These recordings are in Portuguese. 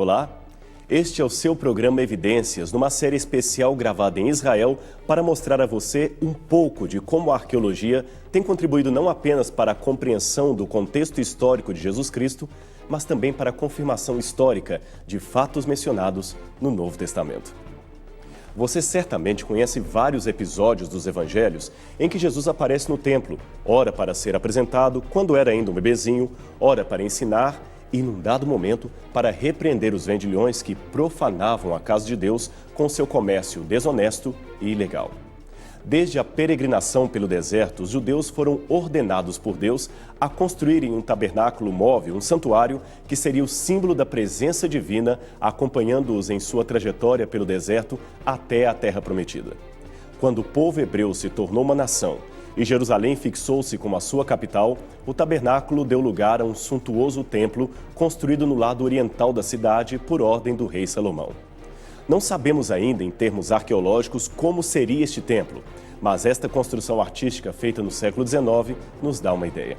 Olá, este é o seu programa Evidências, numa série especial gravada em Israel para mostrar a você um pouco de como a arqueologia tem contribuído não apenas para a compreensão do contexto histórico de Jesus Cristo, mas também para a confirmação histórica de fatos mencionados no Novo Testamento. Você certamente conhece vários episódios dos evangelhos em que Jesus aparece no templo, ora para ser apresentado quando era ainda um bebezinho, ora para ensinar e, num dado momento, para repreender os vendilhões que profanavam a casa de Deus com seu comércio desonesto e ilegal. Desde a peregrinação pelo deserto, os judeus foram ordenados por Deus a construírem um tabernáculo móvel, um santuário, que seria o símbolo da presença divina, acompanhando-os em sua trajetória pelo deserto até a Terra Prometida. Quando o povo hebreu se tornou uma nação e Jerusalém fixou-se como a sua capital, o tabernáculo deu lugar a um suntuoso templo construído no lado oriental da cidade por ordem do rei Salomão. Não sabemos ainda, em termos arqueológicos, como seria este templo, mas esta construção artística feita no século XIX nos dá uma ideia.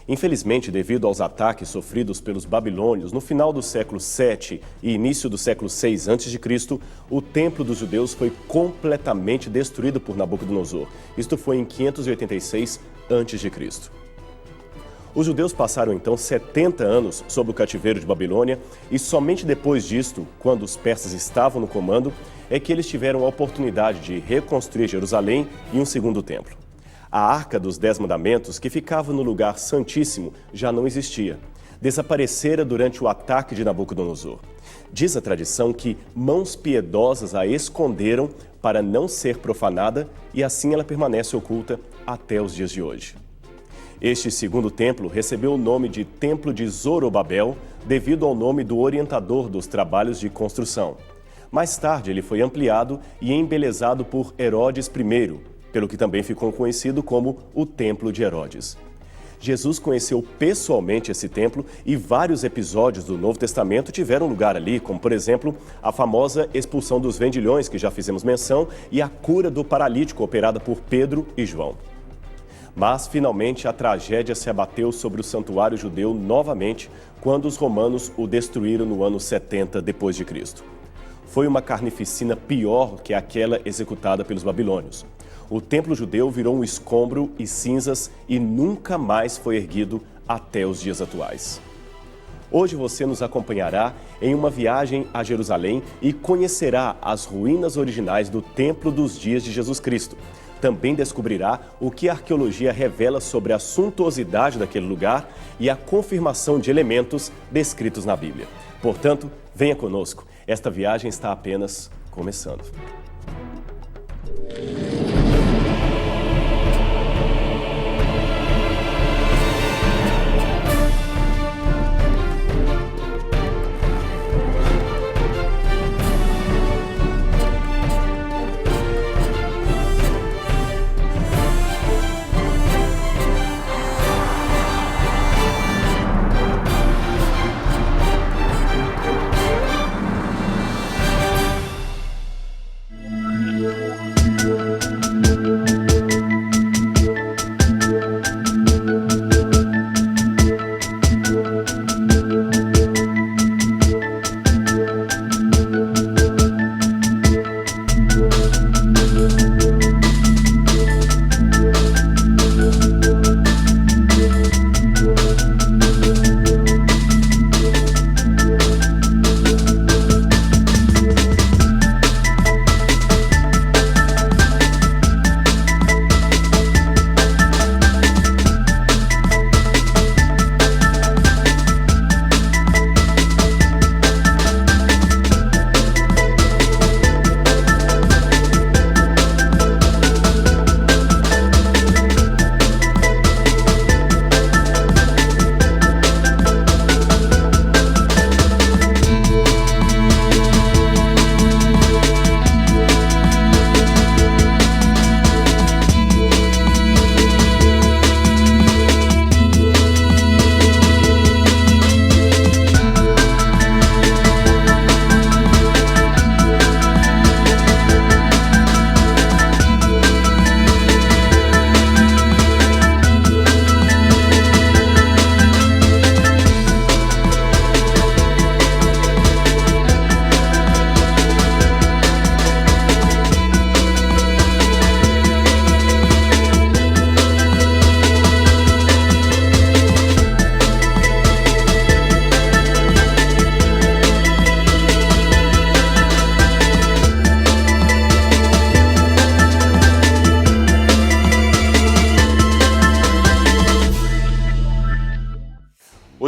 Infelizmente, devido aos ataques sofridos pelos babilônios no final do século VII e início do século VI a.C., o templo dos judeus foi completamente destruído por Nabucodonosor. Isto foi em 586 a.C. Os judeus passaram então 70 anos sob o cativeiro de Babilônia e somente depois disto, quando os persas estavam no comando, é que eles tiveram a oportunidade de reconstruir Jerusalém e um segundo templo. A Arca dos 10 Mandamentos, que ficava no lugar santíssimo, já não existia. Desaparecera durante o ataque de Nabucodonosor. Diz a tradição que mãos piedosas a esconderam para não ser profanada e assim ela permanece oculta até os dias de hoje. Este segundo templo recebeu o nome de Templo de Zorobabel, devido ao nome do orientador dos trabalhos de construção. Mais tarde, ele foi ampliado e embelezado por Herodes I, pelo que também ficou conhecido como o Templo de Herodes. Jesus conheceu pessoalmente esse templo e vários episódios do Novo Testamento tiveram lugar ali, como, por exemplo, a famosa expulsão dos vendilhões, que já fizemos menção, e a cura do paralítico operada por Pedro e João. Mas, finalmente, a tragédia se abateu sobre o santuário judeu novamente quando os romanos o destruíram no ano 70 d.C. Foi uma carnificina pior que aquela executada pelos babilônios. O templo judeu virou um escombro e cinzas e nunca mais foi erguido até os dias atuais. Hoje você nos acompanhará em uma viagem a Jerusalém e conhecerá as ruínas originais do Templo dos Dias de Jesus Cristo. Também descobrirá o que a arqueologia revela sobre a suntuosidade daquele lugar e a confirmação de elementos descritos na Bíblia. Portanto, venha conosco. Esta viagem está apenas começando.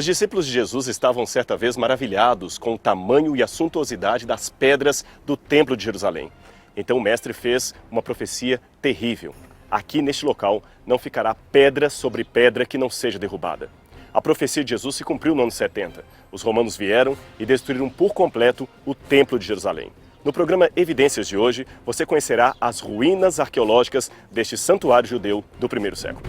Os discípulos de Jesus estavam certa vez maravilhados com o tamanho e a suntuosidade das pedras do Templo de Jerusalém. Então o mestre fez uma profecia terrível. Aqui neste local não ficará pedra sobre pedra que não seja derrubada. A profecia de Jesus se cumpriu no ano 70. Os romanos vieram e destruíram por completo o Templo de Jerusalém. No programa Evidências de hoje, você conhecerá as ruínas arqueológicas deste santuário judeu do primeiro século.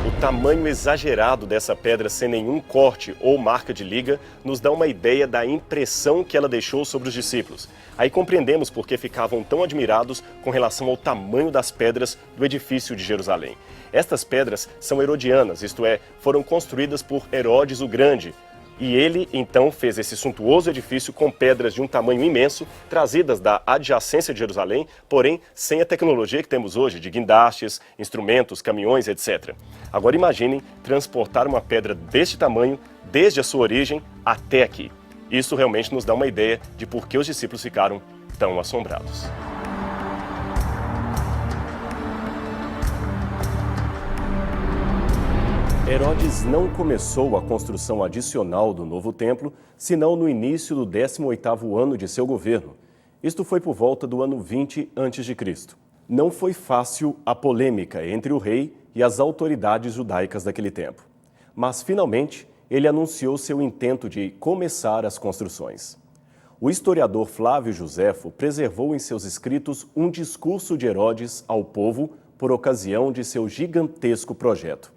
O tamanho exagerado dessa pedra sem nenhum corte ou marca de liga nos dá uma ideia da impressão que ela deixou sobre os discípulos. Aí compreendemos por que ficavam tão admirados com relação ao tamanho das pedras do edifício de Jerusalém. Estas pedras são herodianas, isto é, foram construídas por Herodes o Grande. E ele, então, fez esse suntuoso edifício com pedras de um tamanho imenso, trazidas da adjacência de Jerusalém, porém sem a tecnologia que temos hoje, de guindastes, instrumentos, caminhões, etc. Agora imaginem transportar uma pedra deste tamanho, desde a sua origem até aqui. Isso realmente nos dá uma ideia de por que os discípulos ficaram tão assombrados. Herodes não começou a construção adicional do novo templo, senão no início do 18º ano de seu governo. Isto foi por volta do ano 20 a.C. Não foi fácil a polêmica entre o rei e as autoridades judaicas daquele tempo. Mas, finalmente, ele anunciou seu intento de começar as construções. O historiador Flávio Joséfo preservou em seus escritos um discurso de Herodes ao povo por ocasião de seu gigantesco projeto.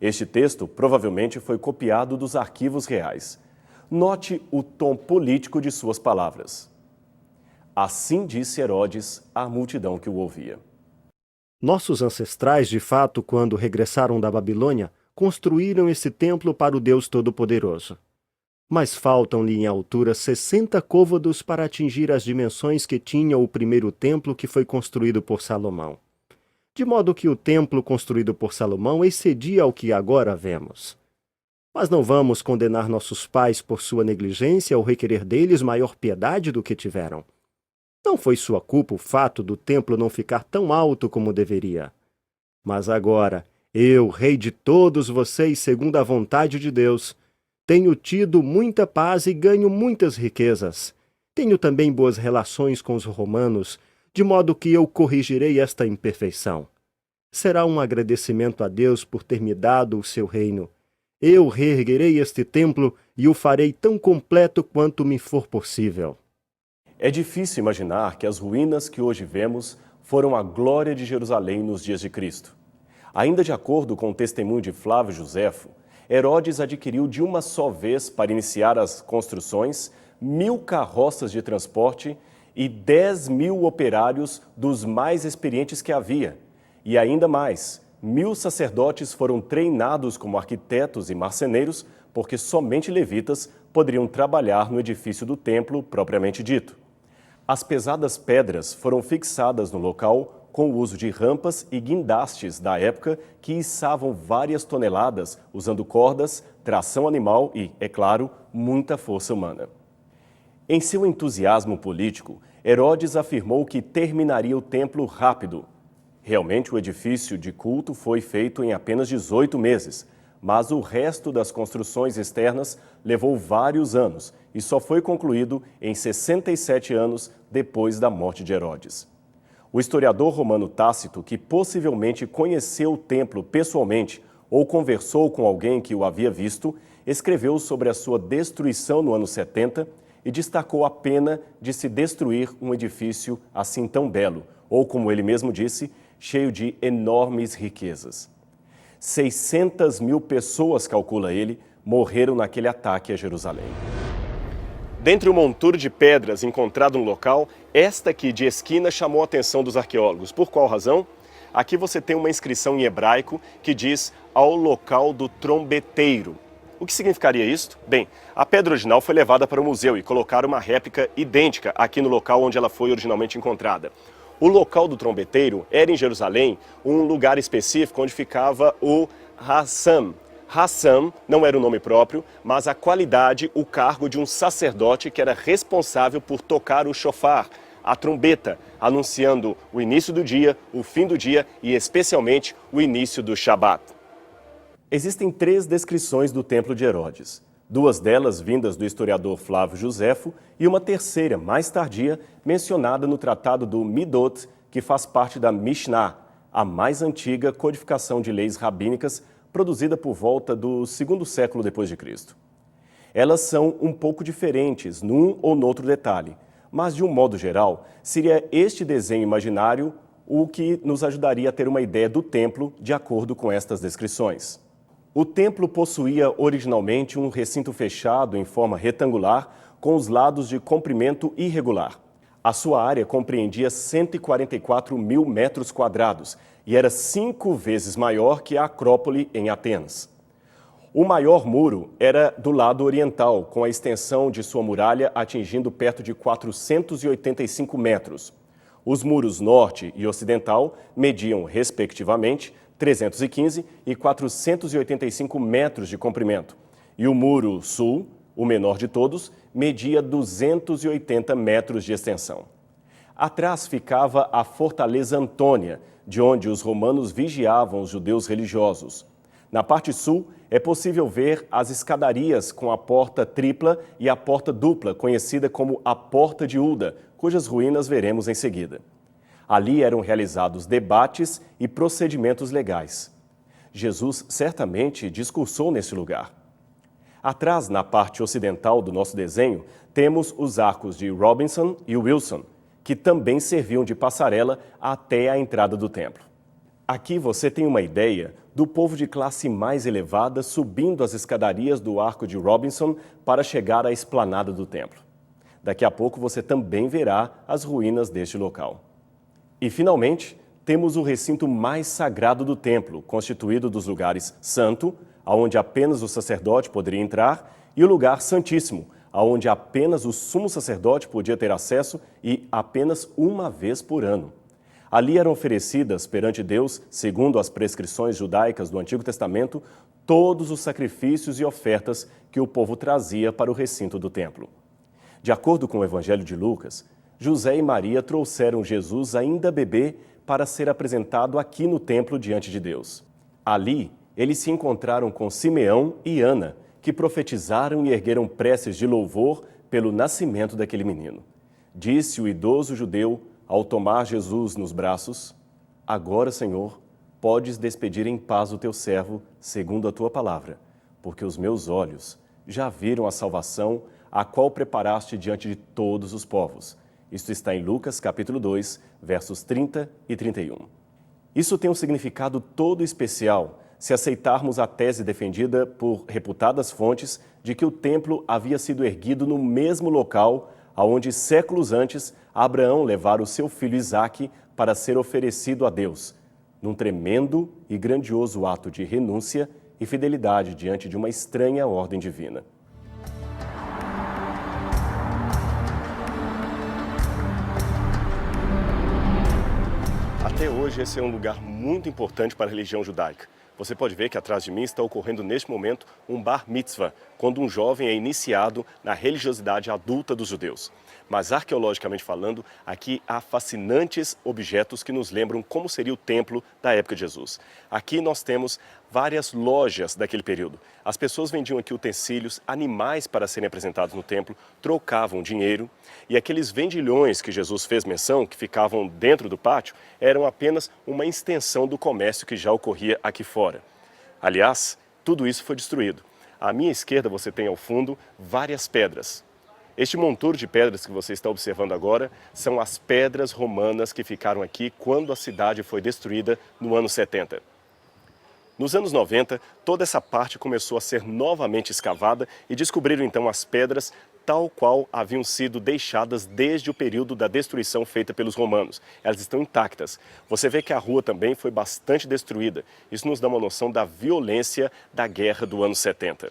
Este texto provavelmente foi copiado dos arquivos reais. Note o tom político de suas palavras. Assim disse Herodes à multidão que o ouvia. Nossos ancestrais, de fato, quando regressaram da Babilônia, construíram esse templo para o Deus Todo-Poderoso. Mas faltam-lhe em altura 60 côvados para atingir as dimensões que tinha o primeiro templo que foi construído por Salomão. De modo que o templo construído por Salomão excedia ao que agora vemos. Mas não vamos condenar nossos pais por sua negligência ou requerer deles maior piedade do que tiveram. Não foi sua culpa o fato do templo não ficar tão alto como deveria. Mas agora, eu, rei de todos vocês, segundo a vontade de Deus, tenho tido muita paz e ganho muitas riquezas. Tenho também boas relações com os romanos, de modo que eu corrigirei esta imperfeição. Será um agradecimento a Deus por ter me dado o seu reino. Eu reerguerei este templo e o farei tão completo quanto me for possível. É difícil imaginar que as ruínas que hoje vemos foram a glória de Jerusalém nos dias de Cristo. Ainda de acordo com o testemunho de Flávio Joséfo, Herodes adquiriu de uma só vez para iniciar as construções 1.000 carroças de transporte e 10.000 operários dos mais experientes que havia. E ainda mais, 1.000 sacerdotes foram treinados como arquitetos e marceneiros, porque somente levitas poderiam trabalhar no edifício do templo propriamente dito. As pesadas pedras foram fixadas no local com o uso de rampas e guindastes da época que içavam várias toneladas, usando cordas, tração animal e, é claro, muita força humana. Em seu entusiasmo político, Herodes afirmou que terminaria o templo rápido. Realmente, o edifício de culto foi feito em apenas 18 meses, mas o resto das construções externas levou vários anos e só foi concluído em 67 anos depois da morte de Herodes. O historiador romano Tácito, que possivelmente conheceu o templo pessoalmente ou conversou com alguém que o havia visto, escreveu sobre a sua destruição no ano 70 e destacou a pena de se destruir um edifício assim tão belo, ou como ele mesmo disse, cheio de enormes riquezas. 600.000 pessoas, calcula ele, morreram naquele ataque a Jerusalém. Dentre o monturo de pedras encontrado no local, esta aqui de esquina chamou a atenção dos arqueólogos. Por qual razão? Aqui você tem uma inscrição em hebraico que diz ao local do trombeteiro. O que significaria isto? Bem, a pedra original foi levada para o museu e colocaram uma réplica idêntica aqui no local onde ela foi originalmente encontrada. O local do trombeteiro era em Jerusalém um lugar específico onde ficava o Hassam. Hassam não era o nome próprio, mas a qualidade, o cargo de um sacerdote que era responsável por tocar o shofar, a trombeta, anunciando o início do dia, o fim do dia e especialmente o início do Shabat. Existem 3 descrições do Templo de Herodes. 2 delas vindas do historiador Flávio Joséfo e uma terceira, mais tardia, mencionada no Tratado do Midot, que faz parte da Mishnah, a mais antiga codificação de leis rabínicas produzida por volta do 2º século depois de Cristo. Elas são um pouco diferentes num ou noutro detalhe, mas de um modo geral, seria este desenho imaginário o que nos ajudaria a ter uma ideia do templo de acordo com estas descrições. O templo possuía originalmente um recinto fechado em forma retangular com os lados de comprimento irregular. A sua área compreendia 144 mil metros quadrados e era 5 vezes maior que a Acrópole em Atenas. O maior muro era do lado oriental, com a extensão de sua muralha atingindo perto de 485 metros. Os muros norte e ocidental mediam, respectivamente, 315 e 485 metros de comprimento. E o muro sul, o menor de todos, media 280 metros de extensão. Atrás ficava a Fortaleza Antônia, de onde os romanos vigiavam os judeus religiosos. Na parte sul, é possível ver as escadarias com a porta tripla e a porta dupla, conhecida como a Porta de Uda, cujas ruínas veremos em seguida. Ali eram realizados debates e procedimentos legais. Jesus certamente discursou nesse lugar. Atrás, na parte ocidental do nosso desenho, temos os arcos de Robinson e Wilson, que também serviam de passarela até a entrada do templo. Aqui você tem uma ideia do povo de classe mais elevada subindo as escadarias do arco de Robinson para chegar à esplanada do templo. Daqui a pouco você também verá as ruínas deste local. E, finalmente, temos o recinto mais sagrado do templo, constituído dos lugares santo, aonde apenas o sacerdote poderia entrar, e o lugar santíssimo, aonde apenas o sumo sacerdote podia ter acesso e apenas uma vez por ano. Ali eram oferecidas perante Deus, segundo as prescrições judaicas do Antigo Testamento, todos os sacrifícios e ofertas que o povo trazia para o recinto do templo. De acordo com o Evangelho de Lucas, José e Maria trouxeram Jesus ainda bebê para ser apresentado aqui no templo diante de Deus. Ali, eles se encontraram com Simeão e Ana, que profetizaram e ergueram preces de louvor pelo nascimento daquele menino. Disse o idoso judeu, ao tomar Jesus nos braços: "Agora, Senhor, podes despedir em paz o teu servo, segundo a tua palavra, porque os meus olhos já viram a salvação, a qual preparaste diante de todos os povos." Isto está em Lucas, capítulo 2, versos 30 e 31. Isso tem um significado todo especial se aceitarmos a tese defendida por reputadas fontes de que o templo havia sido erguido no mesmo local aonde séculos antes Abraão levara o seu filho Isaque para ser oferecido a Deus, num tremendo e grandioso ato de renúncia e fidelidade diante de uma estranha ordem divina. Até hoje, esse é um lugar muito importante para a religião judaica. Você pode ver que atrás de mim está ocorrendo neste momento um bar mitzvah, quando um jovem é iniciado na religiosidade adulta dos judeus. Mas arqueologicamente falando, aqui há fascinantes objetos que nos lembram como seria o templo da época de Jesus. Aqui nós temos várias lojas daquele período. As pessoas vendiam aqui utensílios, animais para serem apresentados no templo, trocavam dinheiro, e aqueles vendilhões que Jesus fez menção, que ficavam dentro do pátio, eram apenas uma extensão do comércio que já ocorria aqui fora. Aliás, tudo isso foi destruído. À minha esquerda você tem ao fundo várias pedras. Este monturo de pedras que você está observando agora são as pedras romanas que ficaram aqui quando a cidade foi destruída no ano 70. Nos anos 90, toda essa parte começou a ser novamente escavada e descobriram então as pedras tal qual haviam sido deixadas desde o período da destruição feita pelos romanos. Elas estão intactas. Você vê que a rua também foi bastante destruída. Isso nos dá uma noção da violência da guerra do ano 70.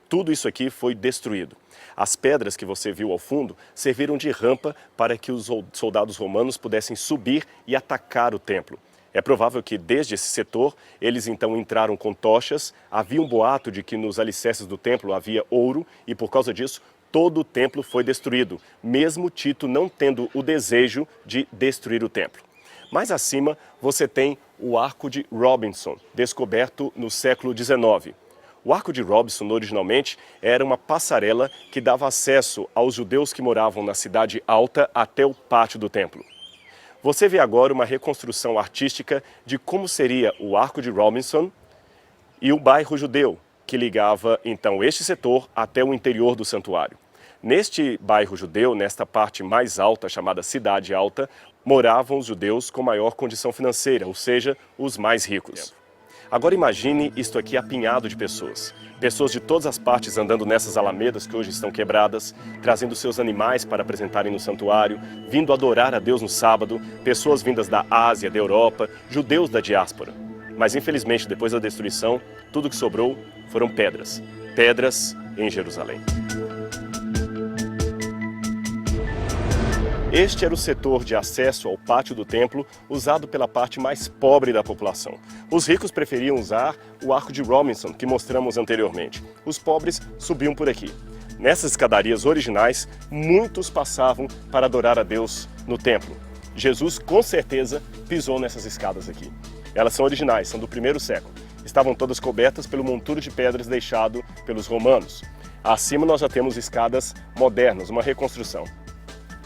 Tudo isso aqui foi destruído. As pedras que você viu ao fundo serviram de rampa para que os soldados romanos pudessem subir e atacar o templo. É provável que desde esse setor eles então entraram com tochas, havia um boato de que nos alicerces do templo havia ouro e por causa disso todo o templo foi destruído, mesmo Tito não tendo o desejo de destruir o templo. Mais acima, você tem o Arco de Robinson, descoberto no século XIX. O Arco de Robinson, originalmente, era uma passarela que dava acesso aos judeus que moravam na Cidade Alta até o pátio do templo. Você vê agora uma reconstrução artística de como seria o Arco de Robinson e o bairro judeu, que ligava, então, este setor até o interior do santuário. Neste bairro judeu, nesta parte mais alta, chamada Cidade Alta, moravam os judeus com maior condição financeira, ou seja, os mais ricos. Agora imagine isto aqui apinhado de pessoas. Pessoas de todas as partes andando nessas alamedas que hoje estão quebradas, trazendo seus animais para apresentarem no santuário, vindo adorar a Deus no sábado, pessoas vindas da Ásia, da Europa, judeus da diáspora. Mas infelizmente, depois da destruição, tudo que sobrou foram pedras. Pedras em Jerusalém. Este era o setor de acesso ao pátio do templo, usado pela parte mais pobre da população. Os ricos preferiam usar o Arco de Robinson, que mostramos anteriormente. Os pobres subiam por aqui. Nessas escadarias originais, muitos passavam para adorar a Deus no templo. Jesus, com certeza, pisou nessas escadas aqui. Elas são originais, são do primeiro século. Estavam todas cobertas pelo monturo de pedras deixado pelos romanos. Acima nós já temos escadas modernas, uma reconstrução.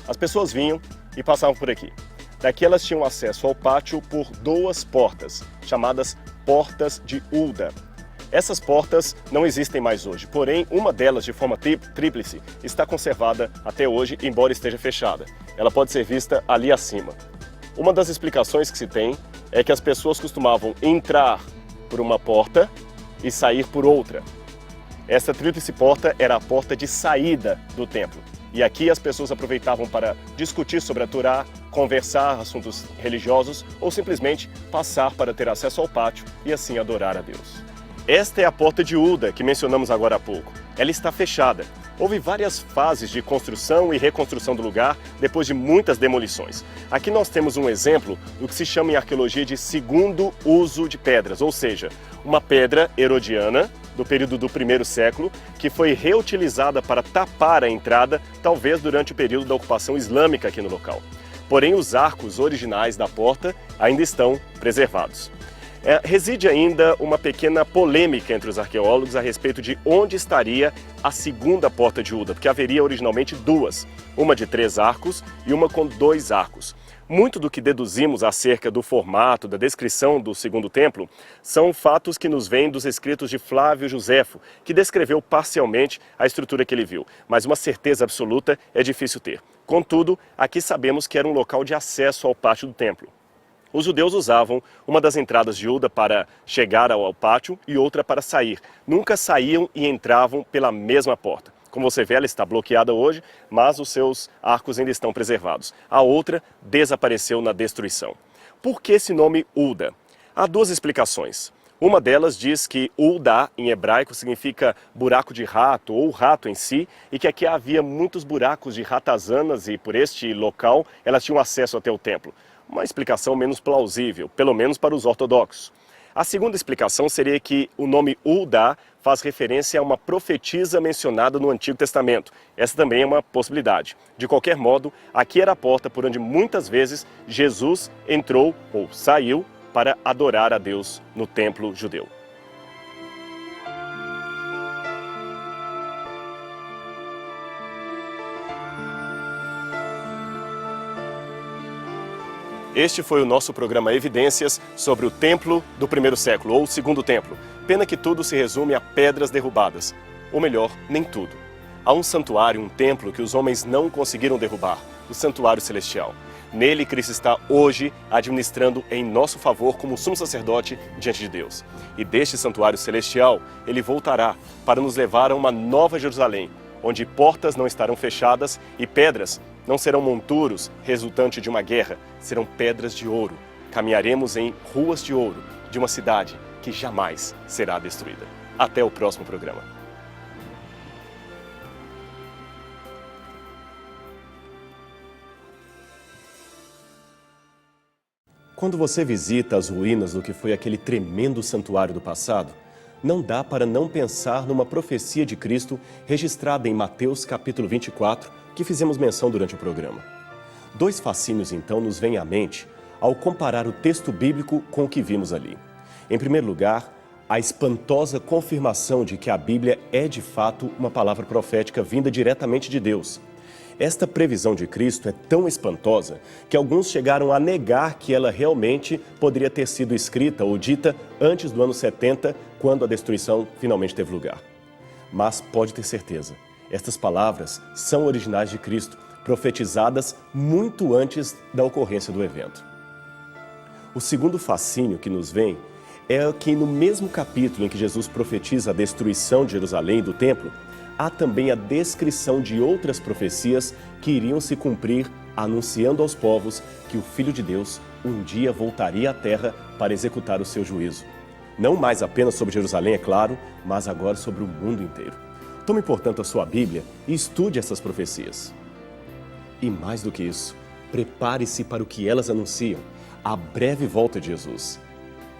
As pessoas vinham e passavam por aqui. Daqui elas tinham acesso ao pátio por duas portas, chamadas portas de Hulda. Essas portas não existem mais hoje, porém uma delas, de forma tríplice, está conservada até hoje, embora esteja fechada. Ela pode ser vista ali acima. Uma das explicações que se tem é que as pessoas costumavam entrar por uma porta e sair por outra. Essa tríplice porta era a porta de saída do templo. E aqui as pessoas aproveitavam para discutir sobre a Torá, conversar assuntos religiosos ou simplesmente passar para ter acesso ao pátio e assim adorar a Deus. Esta é a porta de Hulda que mencionamos agora há pouco. Ela está fechada. Houve várias fases de construção e reconstrução do lugar depois de muitas demolições. Aqui nós temos um exemplo do que se chama em arqueologia de segundo uso de pedras, ou seja, uma pedra herodiana do período do primeiro século, que foi reutilizada para tapar a entrada, talvez durante o período da ocupação islâmica aqui no local. Porém, os arcos originais da porta ainda estão preservados. Reside ainda uma pequena polêmica entre os arqueólogos a respeito de onde estaria a segunda porta de Hulda, porque haveria originalmente duas, uma de 3 arcos e uma com 2 arcos. Muito do que deduzimos acerca do formato, da descrição do segundo templo, são fatos que nos vêm dos escritos de Flávio Josefo, que descreveu parcialmente a estrutura que ele viu, mas uma certeza absoluta é difícil ter. Contudo, aqui sabemos que era um local de acesso ao pátio do templo. Os judeus usavam uma das entradas de Hulda para chegar ao pátio e outra para sair. Nunca saíam e entravam pela mesma porta. Como você vê, ela está bloqueada hoje, mas os seus arcos ainda estão preservados. A outra desapareceu na destruição. Por que esse nome Hulda? Há 2 explicações. Uma delas diz que Hulda, em hebraico, significa buraco de rato ou rato em si, e que aqui havia muitos buracos de ratazanas e por este local elas tinham acesso até o templo. Uma explicação menos plausível, pelo menos para os ortodoxos. A segunda explicação seria que o nome Hulda faz referência a uma profetisa mencionada no Antigo Testamento. Essa também é uma possibilidade. De qualquer modo, aqui era a porta por onde muitas vezes Jesus entrou ou saiu para adorar a Deus no templo judeu. Este foi o nosso programa Evidências sobre o templo do primeiro século, ou o segundo templo. Pena que tudo se resume a pedras derrubadas. Ou melhor, nem tudo. Há um santuário, um templo que os homens não conseguiram derrubar, o santuário celestial. Nele, Cristo está hoje administrando em nosso favor como sumo sacerdote diante de Deus. E deste santuário celestial, ele voltará para nos levar a uma nova Jerusalém, onde portas não estarão fechadas e pedras não serão monturos resultante de uma guerra, serão pedras de ouro. Caminharemos em ruas de ouro de uma cidade que jamais será destruída. Até o próximo programa. Quando você visita as ruínas do que foi aquele tremendo santuário do passado, não dá para não pensar numa profecia de Cristo registrada em Mateus capítulo 24, que fizemos menção durante o programa. 2 fascínios então nos vêm à mente ao comparar o texto bíblico com o que vimos ali. Em primeiro lugar, a espantosa confirmação de que a Bíblia é de fato uma palavra profética vinda diretamente de Deus. Esta previsão de Cristo é tão espantosa que alguns chegaram a negar que ela realmente poderia ter sido escrita ou dita antes do ano 70, quando a destruição finalmente teve lugar. Mas pode ter certeza, estas palavras são originais de Cristo, profetizadas muito antes da ocorrência do evento. O segundo fascínio que nos vem é que no mesmo capítulo em que Jesus profetiza a destruição de Jerusalém e do templo, há também a descrição de outras profecias que iriam se cumprir, anunciando aos povos que o Filho de Deus um dia voltaria à terra para executar o seu juízo. Não mais apenas sobre Jerusalém, é claro, mas agora sobre o mundo inteiro. Tome, portanto, a sua Bíblia e estude essas profecias. E mais do que isso, prepare-se para o que elas anunciam, a breve volta de Jesus.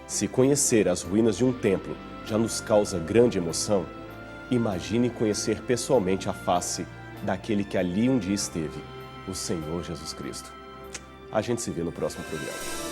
Se conhecer as ruínas de um templo já nos causa grande emoção, imagine conhecer pessoalmente a face daquele que ali um dia esteve, o Senhor Jesus Cristo. A gente se vê no próximo programa.